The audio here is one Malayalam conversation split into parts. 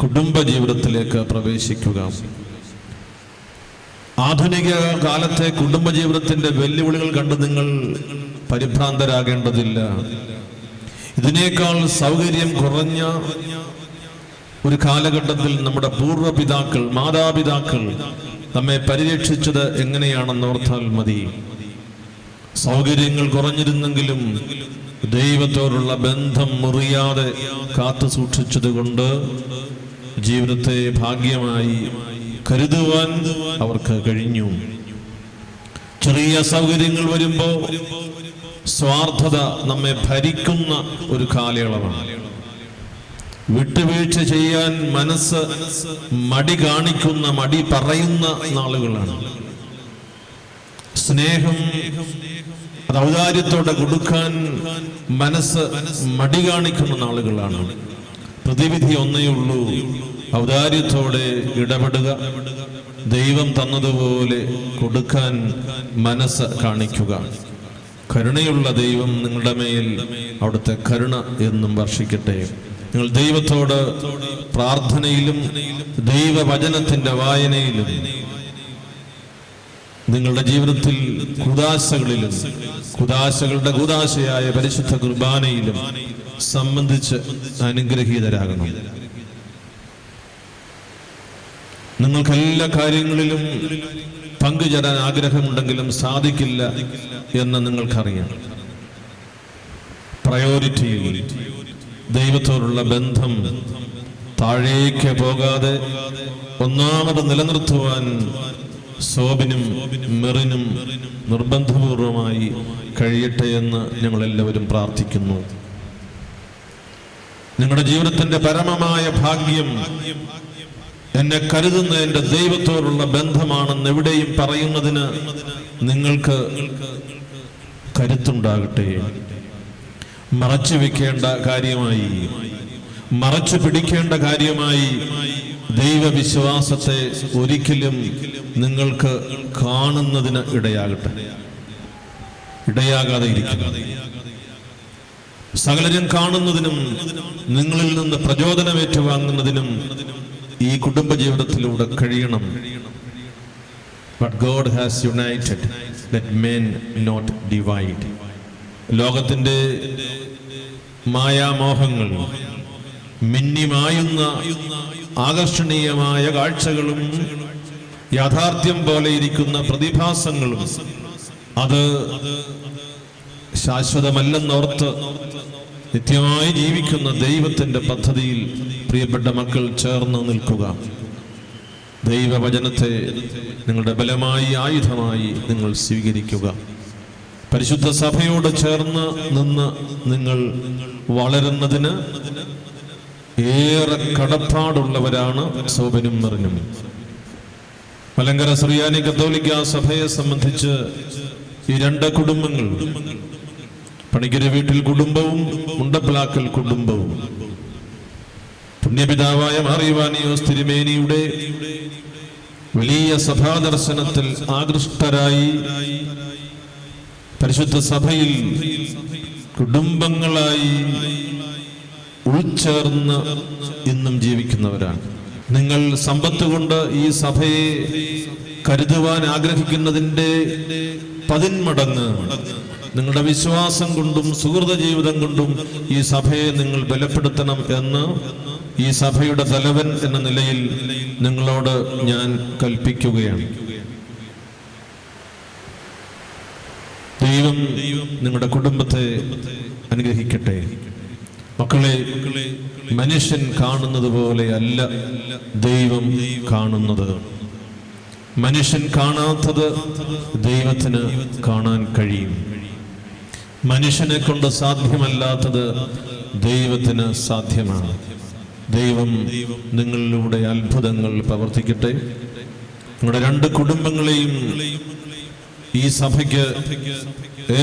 കുടുംബജീവിതത്തിലേക്ക് പ്രവേശിക്കുക. ആധുനിക കാലത്തെ കുടുംബജീവിതത്തിന്റെ വെല്ലുവിളികൾ കണ്ട് നിങ്ങൾ പരിഭ്രാന്തരാകേണ്ടതില്ല. ഇതിനേക്കാൾ സൗകര്യം കുറഞ്ഞ ഒരു കാലഘട്ടത്തിൽ നമ്മുടെ പൂർവ്വപിതാക്കൾ, മാതാപിതാക്കൾ നമ്മെ പരിരക്ഷിച്ചത് എങ്ങനെയാണെന്ന് ഓർത്താൽ മതി. സൗകര്യങ്ങൾ കുറഞ്ഞിരുന്നെങ്കിലും ദൈവത്തോടുള്ള ബന്ധം മുറിയാതെ കാത്തു സൂക്ഷിച്ചത് കൊണ്ട് ജീവിതത്തെ ഭാഗ്യമായി കരുതുവാൻ അവർക്ക് കഴിഞ്ഞു. ചെറിയ സൗകര്യങ്ങൾ വരുമ്പോൾ സ്വാർത്ഥത നമ്മെ ഭരിക്കുന്ന ഒരു കാലയളവാണ്. വിട്ടുവീഴ്ച ചെയ്യാൻ മനസ്സ് മടി കാണിക്കുന്ന, മടി പറയുന്ന നാളുകളാണ്. സ്നേഹം അത് ഔദാര്യത്തോടെ കൊടുക്കാൻ മനസ്സ് മടി കാണിക്കുന്ന നാളുകളാണ്. പ്രതിവിധി ഒന്നേയുള്ളൂ: ഔദാര്യത്തോടെ ഇടപെടുക, ദൈവം തന്നതുപോലെ കൊടുക്കാൻ മനസ്സ് കാണിക്കുക. കരുണയുള്ള ദൈവം നിങ്ങളുടെ മേൽ അവിടുത്തെ കരുണ എന്നും വർഷിക്കട്ടെ. നിങ്ങൾ ദൈവത്തോട് പ്രാർത്ഥനയിലും ദൈവവചനത്തിന്റെ വായനയിലും നിങ്ങളുടെ ജീവിതത്തിൽ കുദാശകളിലും കുദാശകളുടെ കുദാശയായ പരിശുദ്ധ കുർബാനയിലും സംബന്ധിച്ച് അനുഗ്രഹീതരാകണം. നിങ്ങൾക്ക് എല്ലാ കാര്യങ്ങളിലും പങ്കുചേരാൻ ആഗ്രഹമുണ്ടെങ്കിലും സാധിക്കില്ല എന്ന് നിങ്ങൾക്കറിയാം. പ്രയോറിറ്റിയിൽ ദൈവത്തോടുള്ള ബന്ധം താഴേക്ക് പോകാതെ ഒന്നാമത് നിലനിർത്തുവാൻ സോബിനും മെറിനും നിർബന്ധപൂർവമായി കഴിയട്ടെ എന്ന് ഞങ്ങളെല്ലാവരും പ്രാർത്ഥിക്കുന്നു. നിങ്ങളുടെ ജീവിതത്തിന്റെ പരമമായ ഭാഗ്യം എന്നെ കരുതുന്ന എൻ്റെ ദൈവത്തോടുള്ള ബന്ധമാണെന്ന് എവിടെയും പറയുന്നതിന് നിങ്ങൾക്ക് കരുത്തുണ്ടാകട്ടെ. മറച്ചു വെക്കേണ്ട കാര്യമായി, മറച്ചു പിടിക്കേണ്ട കാര്യമായി ദൈവവിശ്വാസത്തെ ഒരിക്കലും നിങ്ങൾക്ക് കാണുന്നതിന് ഇടയാകാതെ ഇരിക്കുക. സകലരും കാണുന്നതിനും നിങ്ങളിൽ നിന്ന് പ്രചോദനം ഏറ്റുവാങ്ങുന്നതിനും ഈ കുടുംബജീവിതത്തിലൂടെ കഴിയണം. But God has united, let men not divide. ലോകത്തിന്റെ മായാമോഹങ്ങൾ, മിന്നിമായുന്ന ആകർഷണീയമായ കാഴ്ചകളും യാഥാർത്ഥ്യം പോലെ ഇരിക്കുന്ന പ്രതിഭാസങ്ങളും അത് ശാശ്വതമല്ലെന്നോർത്ത് നിത്യമായി ജീവിക്കുന്ന ദൈവത്തിന്റെ പദ്ധതിയിൽ പ്രിയപ്പെട്ട മക്കൾ ചേർന്ന് നിൽക്കുക. ദൈവവചനത്തെ നിങ്ങളുടെ ബലമായി ആയുധമായി നിങ്ങൾ സ്വീകരിക്കുക. പരിശുദ്ധ സഭയോട് ചേർന്ന് നിന്ന് നിങ്ങൾ വളരുന്നതിന് ഏറെ കടപ്പാടുള്ളവരാണ് സോബനും മെറിനും. മലങ്കര സുറിയാനി കത്തോലിക്ക സഭയെ സംബന്ധിച്ച് ഈ രണ്ട് കുടുംബങ്ങൾ, പണിക്കര വീട്ടിൽ കുടുംബവും മുണ്ടപ്ലാക്കൽ കുടുംബവും, പുണ്യപിതാവായ മാറിവാനിയോസ് തിരുമേനിയുടെ വലിയ സഭാദർശനത്തിൽ ആകൃഷ്ടരായി പരിശുദ്ധ സഭയിൽ കുടുംബങ്ങളായി ഉൾച്ചേർന്ന് ഇന്നും ജീവിക്കുന്നവരാണ്. നിങ്ങൾ സമ്പത്ത് കൊണ്ട് ഈ സഭയെ കരുതുവാൻ ആഗ്രഹിക്കുന്നതിൻ്റെ 10 മടങ്ങ് നിങ്ങളുടെ വിശ്വാസം കൊണ്ടും സുഹൃത ജീവിതം കൊണ്ടും ഈ സഭയെ നിങ്ങൾ ബലപ്പെടുത്തണം എന്ന് ഈ സഭയുടെ തലവൻ എന്ന നിലയിൽ നിങ്ങളോട് ഞാൻ കൽപ്പിക്കുകയാണ്. ദൈവം നിങ്ങളുടെ കുടുംബത്തെ അനുഗ്രഹിക്കട്ടെ. മക്കളെ, മനുഷ്യൻ കാണുന്നത് പോലെയല്ല ദൈവം കാണുന്നത്. മനുഷ്യൻ കാണാത്തത് ദൈവത്തിന് കാണാൻ കഴിയും. മനുഷ്യനെ കൊണ്ട് സാധ്യമല്ലാത്തത് ദൈവത്തിന് സാധ്യമാണ്. ദൈവം നിങ്ങളിലൂടെ അത്ഭുതങ്ങൾ പ്രവർത്തിക്കട്ടെ. നിങ്ങളുടെ രണ്ട് കുടുംബങ്ങളെയും ഈ സഭയ്ക്ക്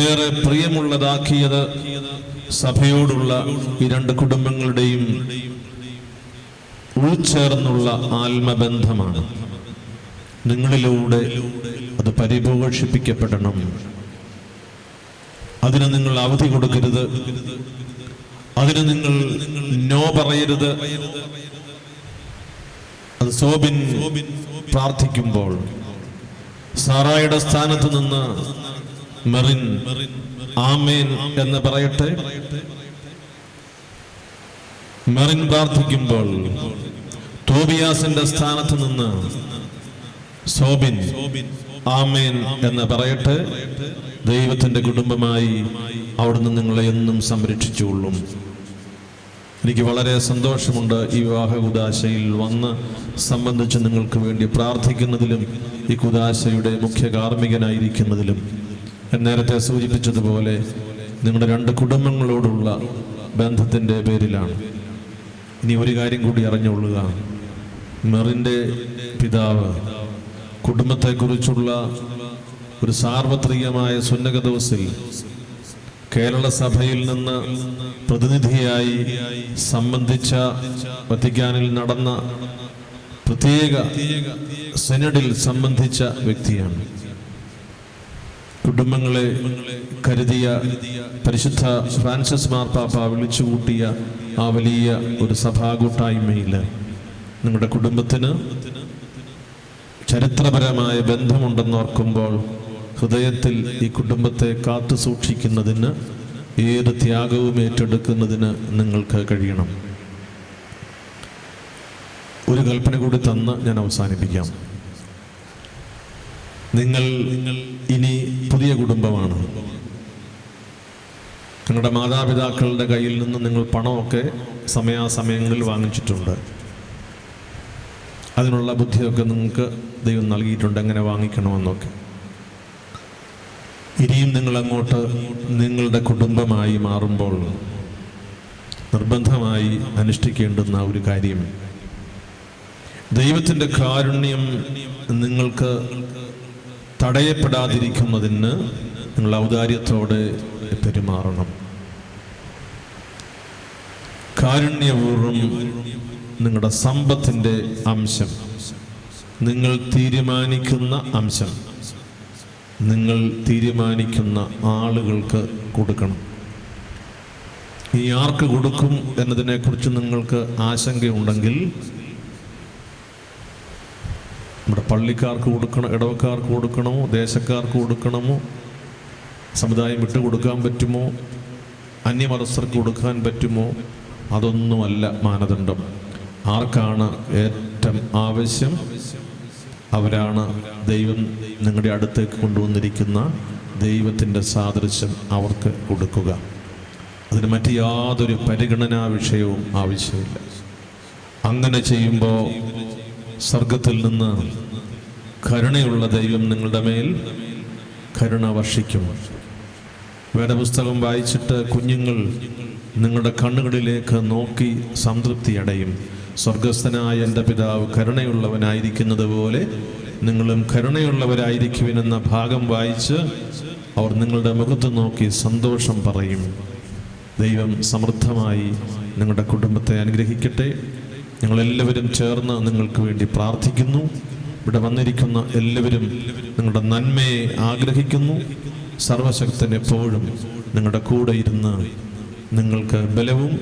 ഏറെ പ്രിയമുള്ളതാക്കിയത് സഭയോടുള്ള ഈ രണ്ട് കുടുംബങ്ങളുടെയും ഉൾച്ചേർന്നുള്ള ആത്മബന്ധമാണ്. നിങ്ങളിലൂടെ അത് പരിപോഷിപ്പിക്കപ്പെടണം. അതിന് നിങ്ങൾ അവധി കൊടുക്കരുത്, അതിന് നിങ്ങൾ നോ പറയരുത്. അത് സോബിൻ പ്രാർത്ഥിക്കുമ്പോൾ സാറായുടെ സ്ഥാനത്ത് നിന്ന് മെറിൻ ആമേൻ എന്ന് പറയട്ടെ. മെറിൻ പ്രാർത്ഥിക്കുമ്പോൾ തോബിയാസിന്റെ സ്ഥാനത്ത് നിന്ന് സോബിൻ ആമേൻ എന്ന് പറയട്ടെ. ദൈവത്തിന്റെ കുടുംബമായി അവിടുന്ന് നിങ്ങളെ എന്നും സംരക്ഷിച്ചുകൊള്ളും. എനിക്ക് വളരെ സന്തോഷമുണ്ട് ഈ വിവാഹ കുദാശയിൽ വന്ന് സംബന്ധിച്ച് നിങ്ങൾക്ക് വേണ്ടി പ്രാർത്ഥിക്കുന്നതിലും ഈ കുദാശയുടെ മുഖ്യ കാർമ്മികനായിരിക്കുന്നതിലും. നേരത്തെ സൂചിപ്പിച്ചതുപോലെ നിങ്ങളുടെ രണ്ട് കുടുംബങ്ങളോടുള്ള ബന്ധത്തിൻ്റെ പേരിലാണ്. ഇനി ഒരു കാര്യം കൂടി അറിഞ്ഞുകൊള്ളുക. മെറിൻ്റെ പിതാവ് കുടുംബത്തെക്കുറിച്ചുള്ള ഒരു സാർവത്രികമായ സുന്നക ദിവസിൽ കേരള സഭയിൽ നിന്ന് പ്രതിനിധിയായി സംബന്ധിച്ച വത്തിക്കാനിൽ നടന്ന പ്രത്യേക സെനഡിൽ സംബന്ധിച്ച വ്യക്തിയാണ്. കുടുംബങ്ങളെ കരുതിയ പരിശുദ്ധ ഫ്രാൻസിസ് മാർപ്പാപ്പ വിളിച്ചുകൂട്ടിയ ആ വലിയ ഒരു സഭാ കൂട്ടായ്മയിൽ നിങ്ങളുടെ കുടുംബത്തിന് ചരിത്രപരമായ ബന്ധമുണ്ടെന്നോർക്കുമ്പോൾ ഹൃദയത്തിൽ ഈ കുടുംബത്തെ കാത്തു സൂക്ഷിക്കുന്നതിന്, ഏത് ത്യാഗവും ഏറ്റെടുക്കുന്നതിന് നിങ്ങൾക്ക് കഴിയണം. ഒരു കൽപ്പന കൂടി തന്ന് ഞാൻ അവസാനിപ്പിക്കാം. നിങ്ങൾ ഇനി പുതിയ കുടുംബമാണ്. നിങ്ങളുടെ മാതാപിതാക്കളുടെ കയ്യിൽ നിന്ന് നിങ്ങൾ പണമൊക്കെ സമയാസമയങ്ങളിൽ വാങ്ങിച്ചിട്ടുണ്ട്. അതിനുള്ള ബുദ്ധിയൊക്കെ നിങ്ങൾക്ക് ദൈവം നൽകിയിട്ടുണ്ട്, എങ്ങനെ വാങ്ങിക്കണമെന്നൊക്കെ. ഇനിയും നിങ്ങളങ്ങോട്ട് നിങ്ങളുടെ കുടുംബമായി മാറുമ്പോൾ നിർബന്ധമായി അനുഷ്ഠിക്കേണ്ടുന്ന ഒരു കാര്യം, ദൈവത്തിൻ്റെ കാരുണ്യം നിങ്ങൾക്ക് തടയപ്പെടാതിരിക്കുന്നതിന് നിങ്ങൾ ഔദാര്യത്തോടെ പെരുമാറണം. കാരുണ്യപൂർവ്വം നിങ്ങളുടെ സമ്പത്തിൻ്റെ അംശം, നിങ്ങൾ തീരുമാനിക്കുന്ന അംശം, നിങ്ങൾ തീരുമാനിക്കുന്ന ആളുകൾക്ക് കൊടുക്കണം. ഈ ആർക്ക് കൊടുക്കും എന്നതിനെക്കുറിച്ച് നിങ്ങൾക്ക് ആശങ്കയുണ്ടെങ്കിൽ നമ്മുടെ പള്ളിക്കാർക്ക് കൊടുക്കണം, ഇടവക്കാർക്ക് കൊടുക്കണമോ, ദേശക്കാർക്ക് കൊടുക്കണമോ, സമുദായം വിട്ടു കൊടുക്കാൻ പറ്റുമോ, അന്യമതസ്ഥർക്ക് കൊടുക്കാൻ പറ്റുമോ, അതൊന്നുമല്ല മാനദണ്ഡം. ആർക്കാണ് ഏറ്റവും ആവശ്യം അവരാണ് ദൈവം നിങ്ങളുടെ അടുത്തേക്ക് കൊണ്ടുവന്നിരിക്കുന്ന ദൈവത്തിൻ്റെ സാദൃശ്യം അവർക്ക് കൊടുക്കുക. അതിന് മറ്റ് യാതൊരു പരിഗണനാ വിഷയവും ആവശ്യമില്ല. അങ്ങനെ ചെയ്യുമ്പോൾ സ്വർഗത്തിൽ നിന്ന് കരുണയുള്ള ദൈവം നിങ്ങളുടെ മേൽ കരുണ വർഷിക്കും. വേദപുസ്തകം വായിച്ചിട്ട് കുഞ്ഞുങ്ങൾ നിങ്ങളുടെ കണ്ണുകളിലേക്ക് നോക്കി സംതൃപ്തി അടയും. സ്വർഗസ്ഥനായ എൻ്റെ പിതാവ് കരുണയുള്ളവനായിരിക്കുന്നത് പോലെ നിങ്ങളും കരുണയുള്ളവരായിരിക്കുമെന്ന ഭാഗം വായിച്ച് അവർ നിങ്ങളുടെ മുഖത്ത് നോക്കി സന്തോഷം പറയും. ദൈവം സമൃദ്ധമായി നിങ്ങളുടെ കുടുംബത്തെ അനുഗ്രഹിക്കട്ടെ. ഞങ്ങളെല്ലാവരും ചേർന്ന് നിങ്ങൾക്ക് വേണ്ടി പ്രാർത്ഥിക്കുന്നു. ഇവിടെ വന്നിരിക്കുന്ന എല്ലാവരും നിങ്ങളുടെ നന്മയെ ആഗ്രഹിക്കുന്നു. സർവശക്തൻ എപ്പോഴും നിങ്ങളുടെ കൂടെ ഇരുന്ന് നിങ്ങൾക്ക് ബലവും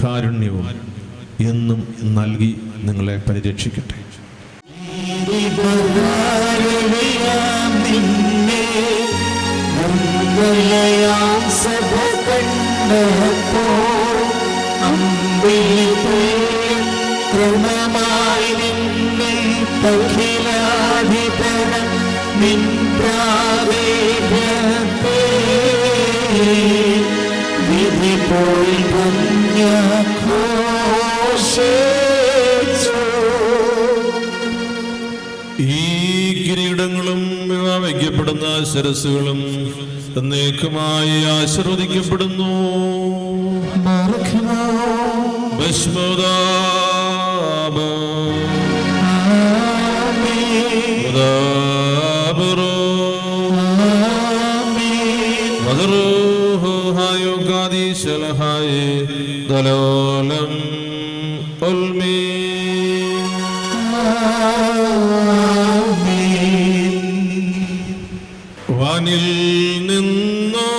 കാരുണ്യവും എന്നും നൽകി നിങ്ങളെ പരിരക്ഷിക്കട്ടെ. ഈ കിരീടങ്ങളും വയ്ക്കപ്പെടുന്ന ശിരസ്സുകളും എന്നേക്കുമായി ആശീർവദിക്കപ്പെടുന്നു. വാനിൽ നിന്നോരു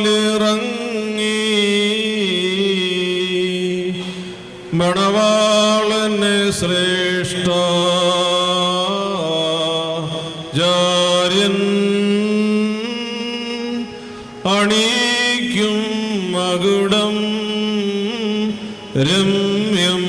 കയ്യാലിറങ്ങി മണവാളനെ ശ്രേഷ്ഠ ജാര്യൻ അണിയിക്കും മകുടം രമ്യം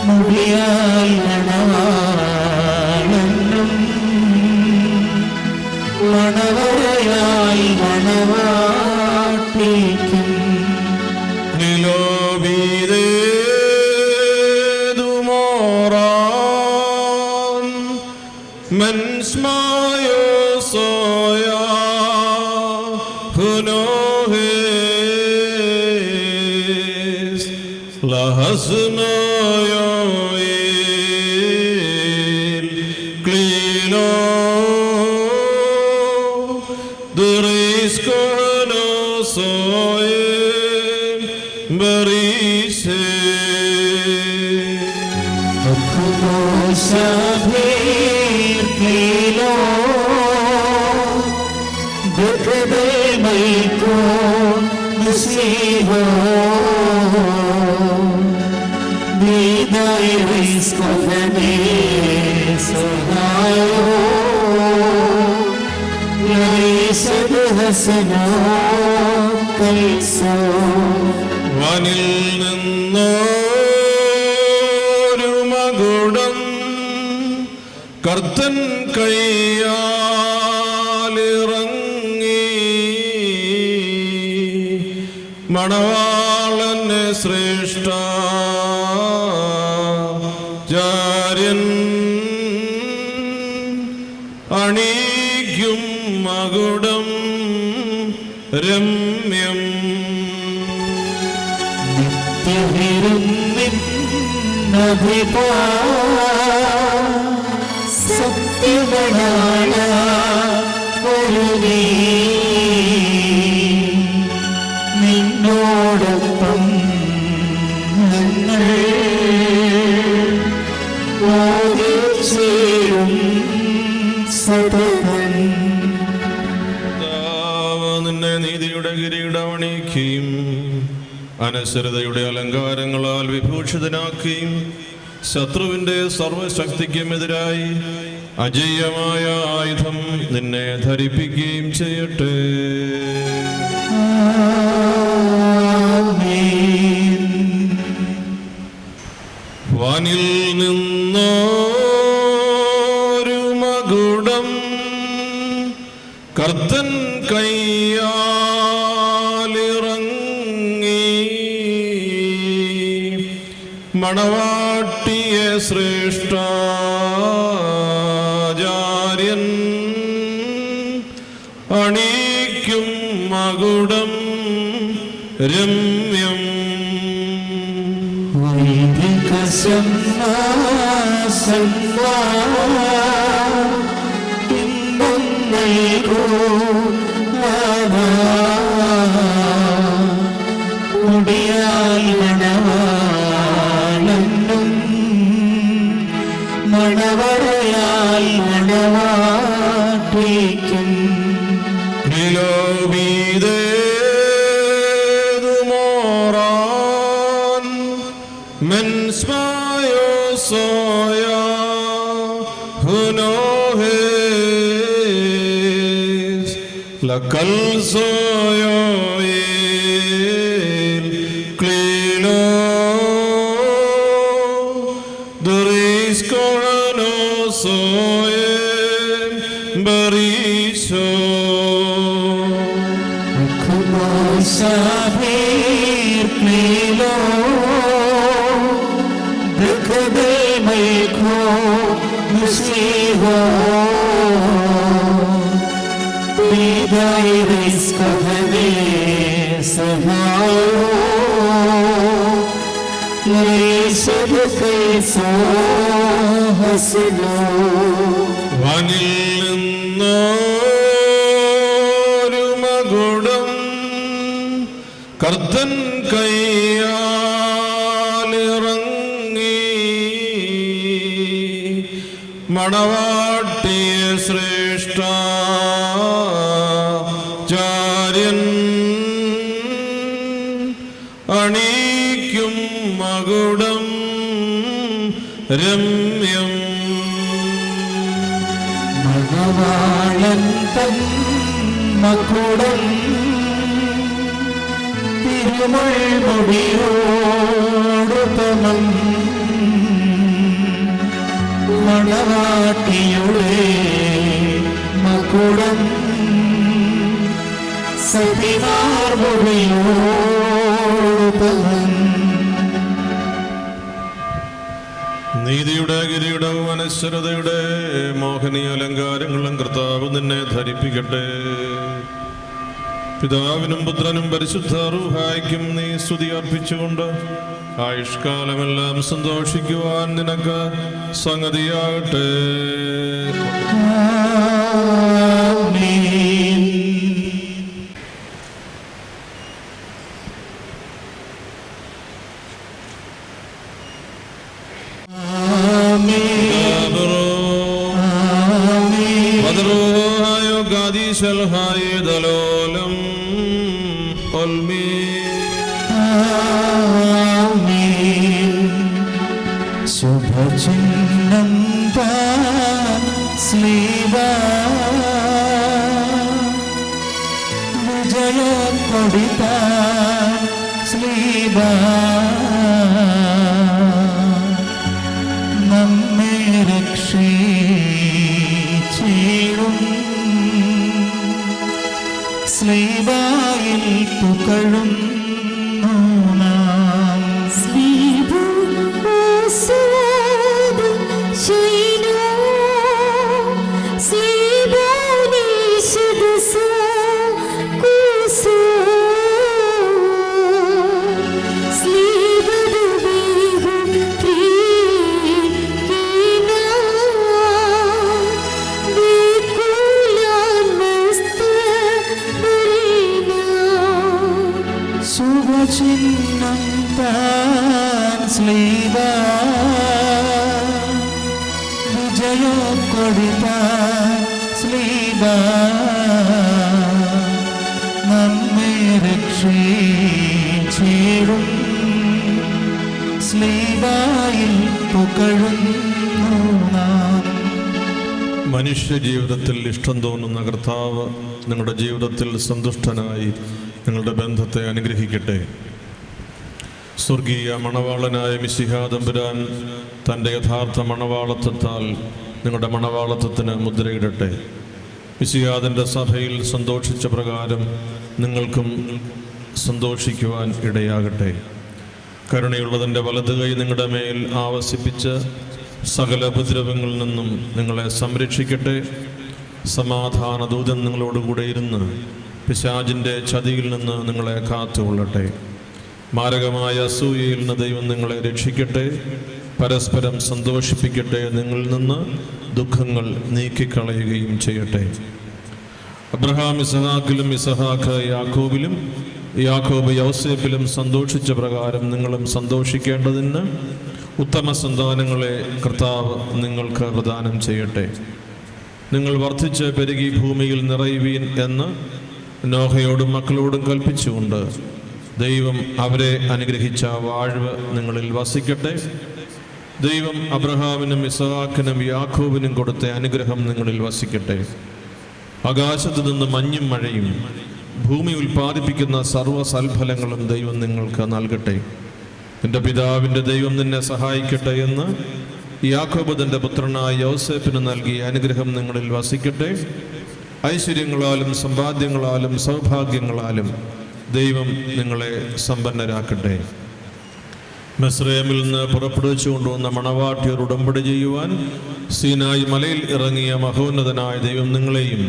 മുടിയാൽ മണവാളനും മണവരയായി മണവാട്ടിക്കും നിലോബിതേതുമോറാൻ മെൻസ്മായോ സോയാ ഹുനോഹേസ് ലഹസ്നോയോയിൽ ക്ലീനോ ദുരിസ്കോനോ സോയിൽ ബരീസേ വനിൽ നിന്നൊരു മകുടം കർത്തൻ കയ്യാലിറങ്ങി മണവാളനെ ശ്രേഷ്ഠ ജാര്യൻ അണിയിക്കും മകുടം രമ്യം സത്യവനായ നിന്നോടൊപ്പം ഞങ്ങൾ ചേരും സതതം. നിന്നെ നീതിയുടെ കിരീടമണിയിക്കുകയും അനശ്വരതയുടെ അലങ്കാരങ്ങളാൽ വിഭൂഷിതനാക്കുകയും ശത്രുവിന്റെ സർവശക്തിക്കുമെതിരായി അജയ്യമായ ആയുധം നിന്നെ ധരിപ്പിക്കുകയും ചെയ്യട്ടെ. വാനിൽ നിന്നൊരു മകുടം കർത്തൻ കയ്യാലിറങ്ങി മണവാട്ടിയെ ശ്രേഷ്ഠ ജാര്യൻ അണിയിക്കും മകുടം രമ്യം മുടിയാൽ മണവാളനും മണവരയാൽ മണവാട്ടിക്കും നിലോബിതേതുമോറാൻ മെൻസ്മായോ സോയാ ഹുനോഹേസ് ലക്കൽ സോയോയിൽ ക്ലീനോ ദുരിസ്കോനോ സോയിൽ ബരീശോ Sabir Milo Dekade Maiko Musiho Bidai Rizkahane Sahayo Lisad Kaiso Hasino വനിൽ നിന്നോ മകുടം കർത്തൻ കയ്യാലിറങ്ങി മണവാട്ടിയ ശ്രേഷ്ഠാചാര്യൻ അണിക്കും മകുടം രമ്യം. മണവാളൻ തൻ മകുടം തിരുമുൾമുടിയോടുപമം മണവാട്ടിയുടെ മകുടം സതിമാർമുടിയോടുപമം. നീതിയുടെ കിരീടവും അനശ്വരതയുടെ മോഹനീയ അലങ്കാരങ്ങളും കർത്താവ് നിന്നെ ധരിപ്പിക്കട്ടെ. പിതാവിനും പുത്രനും പരിശുദ്ധ റൂഹായ്ക്കും നീ സ്തുതി അർപ്പിച്ചുകൊണ്ട് ആയുഷ്കാലമെല്ലാം സന്തോഷിക്കുവാൻ നിനക്ക് സംഗതിയാകട്ടെ. ആമേൻ. ശുഭചിഹ്നം താൻ സ്ലീബാ വിജയക്കൊടി താൻ സ്ലീബാ നമ്മെ രക്ഷിച്ചിടും സ്ലീബായിൽ പുകഴും ശുഭചിഹ്നം താൻ സ്ലീബാ വിജയക്കൊടി താൻ സ്ലീബാ നമ്മെ രക്ഷിച്ചിടും സ്ലീബായിൽ പുകഴുന്നു നാം. മനുഷ്യ ജീവിതത്തിൽ ഇഷ്ടം തോന്നുന്ന കർത്താവ് നിങ്ങളുടെ ജീവിതത്തിൽ സന്തുഷ്ടനായി നിങ്ങളുടെ ബന്ധത്തെ അനുഗ്രഹിക്കട്ടെ. സ്വർഗീയ മണവാളനായ മിശിഹാ തമ്പുരാൻ തൻ്റെ യഥാർത്ഥ മണവാളത്വത്താൽ നിങ്ങളുടെ മണവാളത്വത്തിന് മുദ്രയിടട്ടെ. മിശിഹാദിൻ്റെ സഭയിൽ സന്തോഷിച്ച പ്രകാരം നിങ്ങൾക്കും സന്തോഷിക്കുവാൻ ഇടയാകട്ടെ. കരുണയുള്ളതിൻ്റെ വലതുകൈ നിങ്ങളുടെ മേൽ ആവസിപ്പിച്ച് സകല ഉപദ്രവങ്ങളിൽ നിന്നും നിങ്ങളെ സംരക്ഷിക്കട്ടെ. സമാധാന ദൂതൻ നിങ്ങളോടുകൂടെ ഇരുന്ന് പിശാചിൻ്റെ ചതിയിൽ നിന്ന് നിങ്ങളെ കാത്തുകൊള്ളട്ടെ. മാരകമായ അസൂയയിൽ നിന്ന് ദൈവം നിങ്ങളെ രക്ഷിക്കട്ടെ. പരസ്പരം സന്തോഷിപ്പിക്കട്ടെ. നിങ്ങളിൽ നിന്ന് ദുഃഖങ്ങൾ നീക്കിക്കളയുകയും ചെയ്യട്ടെ. അബ്രഹാം ഇസഹാക്കിലും, ഇസഹാക്ക് യാക്കോബിലും, യാക്കോബ് യൗസേപ്പിലും സന്തോഷിച്ച പ്രകാരം നിങ്ങളും സന്തോഷിക്കേണ്ടതിന് ഉത്തമ സന്താനങ്ങളെ കർത്താവ് നിങ്ങൾക്ക് പ്രദാനം ചെയ്യട്ടെ. നിങ്ങൾ വർദ്ധിച്ച് പെരുകി ഭൂമിയിൽ നിറയുവീൻ എന്ന് നോഹയോടും മക്കളോടും കൽപ്പിച്ചുകൊണ്ട് ദൈവം അവരെ അനുഗ്രഹിച്ച വാഴ്വ് നിങ്ങളിൽ വസിക്കട്ടെ. ദൈവം അബ്രഹാമിനും ഇസഹാക്കിനും യാക്കോബിനും കൊടുത്ത അനുഗ്രഹം നിങ്ങളിൽ വസിക്കട്ടെ. ആകാശത്തു നിന്ന് മഞ്ഞും മഴയും ഭൂമി ഉൽപ്പാദിപ്പിക്കുന്ന സർവ്വ സൽഫലങ്ങളും ദൈവം നിങ്ങൾക്ക് നൽകട്ടെ. എൻ്റെ പിതാവിൻ്റെ ദൈവം നിന്നെ സഹായിക്കട്ടെ എന്ന് യാക്കോബ് തൻ്റെ പുത്രനായ യോസേപ്പിന് നൽകിയ അനുഗ്രഹം നിങ്ങളിൽ വസിക്കട്ടെ. ഐശ്വര്യങ്ങളാലും സമ്പാദ്യങ്ങളാലും സൗഭാഗ്യങ്ങളാലും ദൈവം നിങ്ങളെ സമ്പന്നരാക്കട്ടെ. മിസ്രയീമിൽ നിന്ന് പുറപ്പെടുവിച്ചു കൊണ്ടുവന്ന മണവാട്ടിയോട് ഉടമ്പടി ചെയ്യുവാൻ സീനായി മലയിൽ ഇറങ്ങിയ മഹോന്നതനായ ദൈവം നിങ്ങളെയും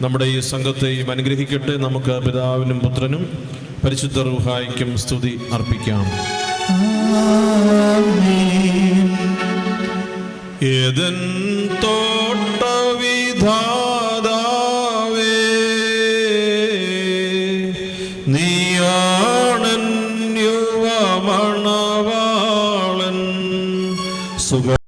നമ്മുടെ ഈ സംഘത്തെയും അനുഗ്രഹിക്കട്ടെ. നമുക്ക് പിതാവിനും പുത്രനും പരിശുദ്ധ റൂഹായ്ക്കും സ്തുതി അർപ്പിക്കാം. ഏദൻ തോട്ടവിധാതാവേ കല്യാണൻ യുവമണവാളൻ സുഖ